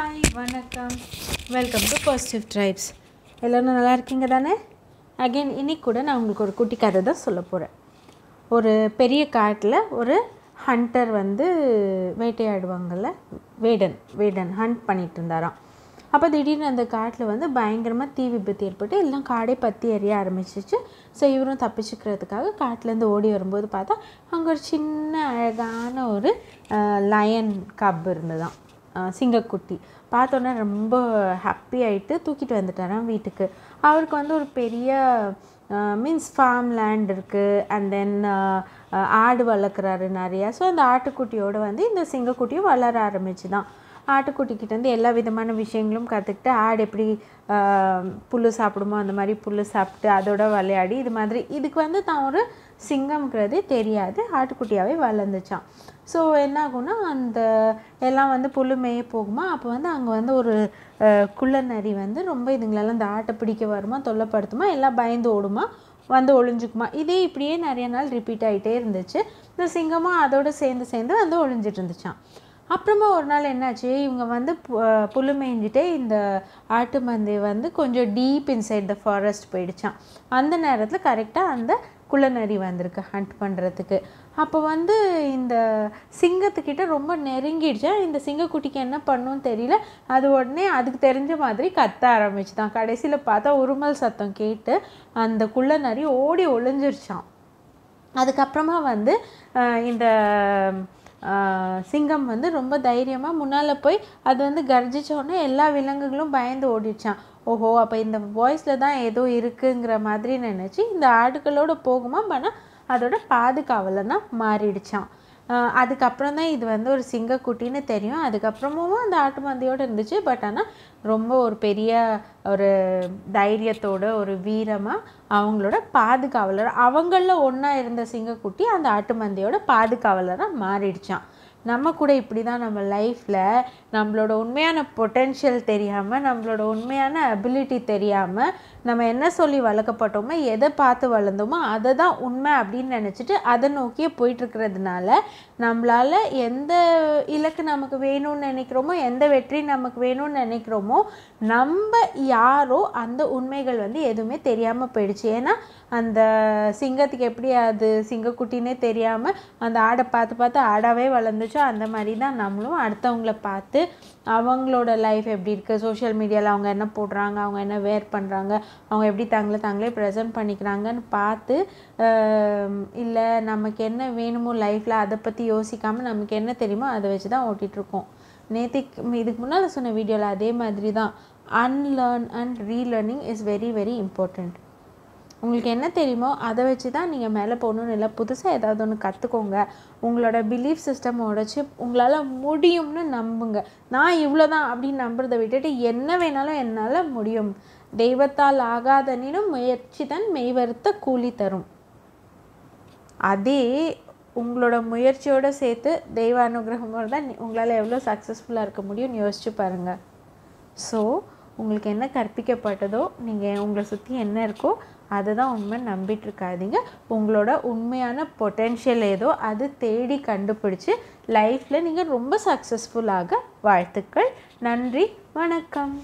Hi வணக்கம், welcome to positive tribes. எல்லோரும் நல்லா இருக்கீங்க தானே? அகெயின் இன்னைக்கு கூட நான் உங்களுக்கு ஒரு குட்டி கதை தான் சொல்ல போகிறேன். ஒரு பெரிய காட்டில் ஒரு ஹண்டர் வேட்டையாடுவாங்கள்ல, வேடன் ஹண்ட் பண்ணிகிட்டு இருந்தாராம். அப்போ திடீர்னு அந்த காட்டில் பயங்கரமாக தீ விபத்து ஏற்பட்டு எல்லாம் காடே பற்றி எரிய ஆரம்பிச்சிச்சு. ஸோ இவரும் தப்பிச்சுக்கிறதுக்காக காட்டிலேருந்து ஓடி வரும்போது பார்த்தா அங்கே ஒரு சின்ன அழகான ஒரு லயன் கப் இருந்ததான், சிங்கக்குட்டி. பார்த்தோன்னே ரொம்ப ஹாப்பி ஆகிட்டு தூக்கிட்டு வந்துட்டாராம் வீட்டுக்கு. அவருக்கு ஒரு பெரிய மீன்ஸ் ஃபார்ம் லேண்ட் இருக்குது, அண்ட் தென் ஆடு வளர்க்குறாரு நிறையா. ஸோ அந்த ஆட்டுக்குட்டியோடு இந்த சிங்கக்குட்டியும் வளர ஆரம்பிச்சு தான். ஆட்டுக்குட்டிக்கிட்டேருந்து எல்லா விதமான விஷயங்களும் கற்றுக்கிட்டு, ஆடு எப்படி புல் சாப்பிடுமோ அந்த மாதிரி புல் சாப்பிட்டு அதோட விளையாடி இது மாதிரி இதுக்கு தான் ஒரு சிங்கம்ங்கிறதே தெரியாது, ஆட்டுக்குட்டியாகவே வளர்ந்துச்சான். ஸோ என்ன ஆகும்னா, அந்த எல்லாம் புல் மேய போகுமா, அப்போ அங்கே ஒரு குள்ளநரி ரொம்ப இதுங்களெல்லாம் இந்த ஆட்டை பிடிக்க வருமா, தொல்லைப்படுத்துமா, எல்லாம் பயந்து ஓடுமா, ஒளிஞ்சுக்குமா. இதே இப்படியே நிறைய நாள் ரிப்பீட் ஆகிட்டே இருந்துச்சு. இந்த சிங்கமும் அதோடு சேர்ந்து ஒளிஞ்சிட்டு இருந்துச்சான். அப்புறமா ஒரு நாள் என்னாச்சு, இவங்க புல் மேய்ஞ்சிட்டே இந்த ஆட்டு மந்தை கொஞ்சம் டீப் இன்சைட் த ஃபாரஸ்ட் போயிடுச்சான். அந்த நேரத்தில் கரெக்டாக அந்த குள்ளநரி வந்திருக்கு ஹண்ட் பண்ணுறதுக்கு. அப்போ இந்த சிங்கத்துக்கிட்ட ரொம்ப நெருங்கிடுச்சா. இந்த சிங்கக்குட்டிக்கு என்ன பண்ணுன்னு தெரியல, அது உடனே அதுக்கு தெரிஞ்ச மாதிரி கத்த ஆரம்பிச்சுதான். கடைசியில் பார்த்தா உருமல் சத்தம் கேட்டு அந்த குள்ளநரி ஓடி ஒளிஞ்சிருச்சான். அதுக்கப்புறமா இந்த சிங்கம் ரொம்ப தைரியமாக முன்னால் போய் அது கர்ஜிச்சோடனே எல்லா விலங்குகளும் பயந்து ஓடிடுச்சான். ஓஹோ, அப்போ இந்த வாய்ஸில் தான் ஏதோ இருக்குங்கிற மாதிரி நினச்சி இந்த ஆடுகளோடு போகுமா, ஆனால் அதோட பாதுகாவலனா மாறிடுச்சான். அதுக்கப்புறம் தான் இது ஒரு சிங்கக்குட்டின்னு தெரியும். அதுக்கப்புறமும் அந்த ஆட்டு மந்தையோடு இருந்துச்சு. பட் ஆனால் ரொம்ப ஒரு பெரிய ஒரு தைரியத்தோட ஒரு வீரமாக அவங்களோட பாதுகாவலர், அவங்களில் ஒன்றா இருந்த சிங்கக்குட்டி அந்த ஆட்டு மந்தையோட பாதுகாவலராக மாறிடுச்சான். நம்ம கூட இப்படி தான் நம்ம லைஃப்பில் நம்மளோட உண்மையான பொட்டென்ஷியல் தெரியாமல், நம்மளோட உண்மையான அபிலிட்டி தெரியாமல், நம்ம என்ன சொல்லி வளர்க்கப்பட்டோமோ, எதை பார்த்து வளர்ந்தோமோ அதை தான் உண்மை அப்படின்னு நினச்சிட்டு அதை நோக்கியே போயிட்டுருக்கிறதுனால நம்மளால் எந்த இலக்கு நமக்கு வேணும்னு நினைக்கிறோமோ, எந்த வெற்றி நமக்கு வேணும்னு நினைக்கிறோமோ, நம்ம யாரோ அந்த உண்மைகள் எதுவுமே தெரியாமல் போயிடுச்சு. ஏன்னா அந்த சிங்கத்துக்கு எப்படி அது சிங்கக்குட்டினே தெரியாமல் அந்த ஆடை பார்த்து ஆடாவே வளர்ந்துச்சோ, அந்த மாதிரி தான் நம்மளும் அடுத்தவங்கள பார்த்து அவங்களோட லைஃப் எப்படி இருக்குது, சோஷியல் மீடியாவில் அவங்க என்ன போடுறாங்க, அவங்க என்ன வேர் பண்ணுறாங்க, அவங்க எப்படி தாங்களே ப்ரெசென்ட் பண்ணிக்கிறாங்கன்னு பார்த்து, இல்லை நமக்கு என்ன வேணுமோ லைஃப்பில் அதை பற்றி யோசிக்காமல் நமக்கு என்ன தெரியுமோ அதை வச்சு தான் ஓட்டிகிட்ருக்கோம். இதுக்கு முன்னால் சொன்ன வீடியோவில் அதே மாதிரி தான், unlearn and relearning is very very important. உங்களுக்கு என்ன தெரியுமோ அதை வச்சு தான் நீங்கள் மேலே போகணுன்னு இல்லை, புதுசாக ஏதாவது ஒன்று கற்றுக்கோங்க. உங்களோட பிலீஃப் சிஸ்டம் உடைச்சி உங்களால் முடியும்னு நம்புங்க. நான் இவ்வளோ தான் அப்படின்னு நம்புறதை விட்டுட்டு என்ன வேணாலும் என்னால் முடியும், தெய்வத்தால் ஆகாதனினும் முயற்சி தான் மெய்வருத்த கூலி தரும். அதே உங்களோட முயற்சியோடு சேர்த்து தெய்வ அனுகிரகமோடு தான் உங்களால் எவ்வளோ சக்ஸஸ்ஃபுல்லாக இருக்க முடியும்னு யோசிச்சு பாருங்கள். ஸோ உங்களுக்கு என்ன கற்பிக்கப்பட்டதோ, நீங்கள் உங்களை சுற்றி என்ன இருக்கோ அதை தான் உண்மை நம்பிட்டுருக்காதீங்க. உங்களோட உண்மையான பொட்டென்ஷியல் ஏதோ அது தேடி கண்டுபிடிச்சி லைஃப்பில் நீங்கள் ரொம்ப சக்ஸஸ்ஃபுல்லாக வாழ்த்துக்கள். நன்றி, வணக்கம்.